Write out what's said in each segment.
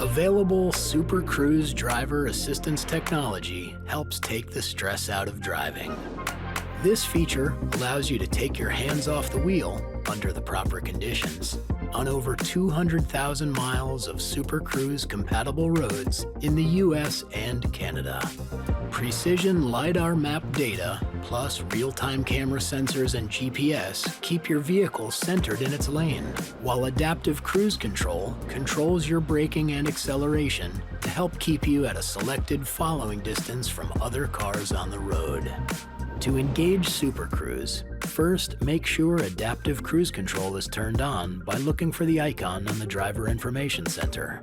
Available Super Cruise driver assistance technology helps take the stress out of driving. This feature allows you to take your hands off the wheel under the proper conditions on over 200,000 miles of Super Cruise compatible roads in the US and Canada. Precision LiDAR map data plus real-time camera sensors and GPS keep your vehicle centered in its lane, while adaptive cruise control controls your braking and acceleration to help keep you at a selected following distance from other cars on the road. To engage Super Cruise, first make sure adaptive cruise control is turned on by looking for the icon on the Driver Information Center.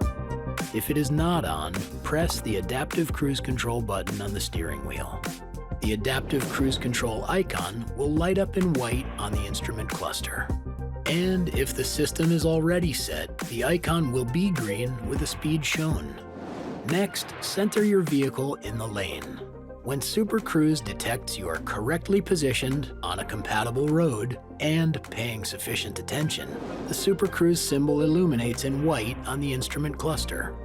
If it is not on, press the Adaptive Cruise Control button on the steering wheel. The Adaptive Cruise Control icon will light up in white on the instrument cluster. And if the system is already set, the icon will be green with a speed shown. Next, center your vehicle in the lane. When Super Cruise detects you are correctly positioned on a compatible road and paying sufficient attention, the Super Cruise symbol illuminates in white on the instrument cluster.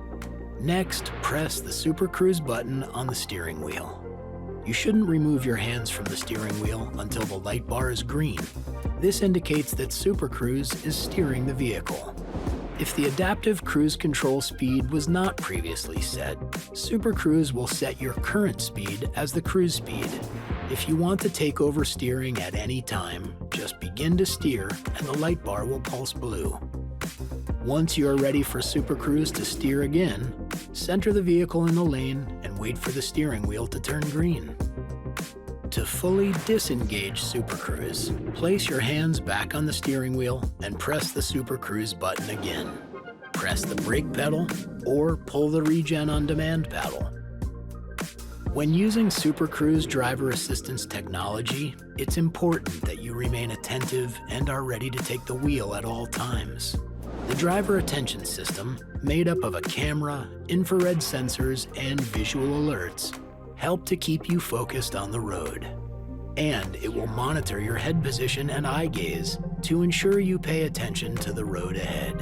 Next, press the Super Cruise button on the steering wheel. You shouldn't remove your hands from the steering wheel until the light bar is green. This indicates that Super Cruise is steering the vehicle. If the adaptive cruise control speed was not previously set, Super Cruise will set your current speed as the cruise speed. If you want to take over steering at any time, just begin to steer and the light bar will pulse blue. Once you are ready for Super Cruise to steer again, center the vehicle in the lane and wait for the steering wheel to turn green. To fully disengage Super Cruise, place your hands back on the steering wheel and press the Super Cruise button again. Press the brake pedal or pull the Regen on Demand paddle. When using Super Cruise driver assistance technology, it's important that you remain attentive and are ready to take the wheel at all times. The driver attention system, made up of a camera, infrared sensors, and visual alerts, help to keep you focused on the road. And it will monitor your head position and eye gaze to ensure you pay attention to the road ahead.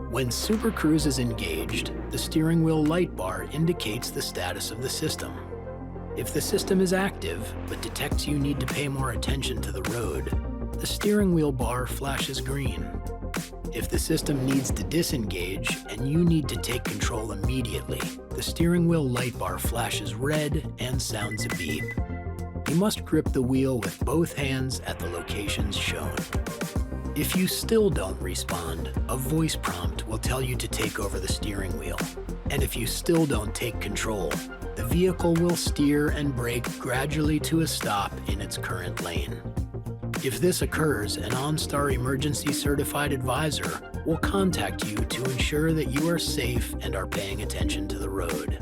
When Super Cruise is engaged, the steering wheel light bar indicates the status of the system. If the system is active but detects you need to pay more attention to the road, the steering wheel bar flashes green. If the system needs to disengage and you need to take control immediately, the steering wheel light bar flashes red and sounds a beep. You must grip the wheel with both hands at the locations shown. If you still don't respond, a voice prompt will tell you to take over the steering wheel. And if you still don't take control, the vehicle will steer and brake gradually to a stop in its current lane. If this occurs, an OnStar emergency certified advisor will contact you to ensure that you are safe and are paying attention to the road.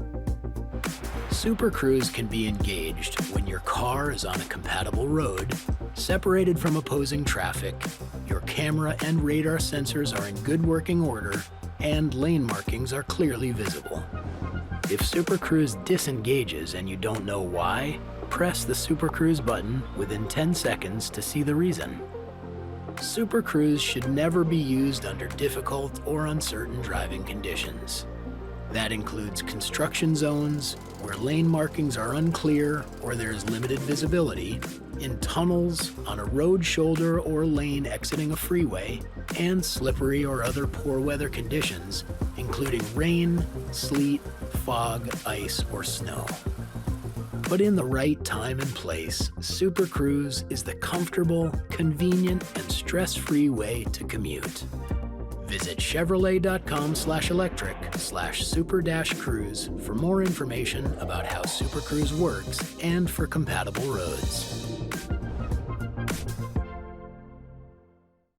Super Cruise can be engaged when your car is on a compatible road, separated from opposing traffic, your camera and radar sensors are in good working order, and lane markings are clearly visible. If Super Cruise disengages and you don't know why, press the Super Cruise button within 10 seconds to see the reason. Super Cruise should never be used under difficult or uncertain driving conditions. That includes construction zones, where lane markings are unclear or there is limited visibility, in tunnels, on a road shoulder or lane exiting a freeway, and slippery or other poor weather conditions, including rain, sleet, fog, ice, or snow. But in the right time and place, Super Cruise is the comfortable, convenient, and stress-free way to commute. Visit Chevrolet.com/electric/super-cruise for more information about how Super Cruise works and for compatible roads.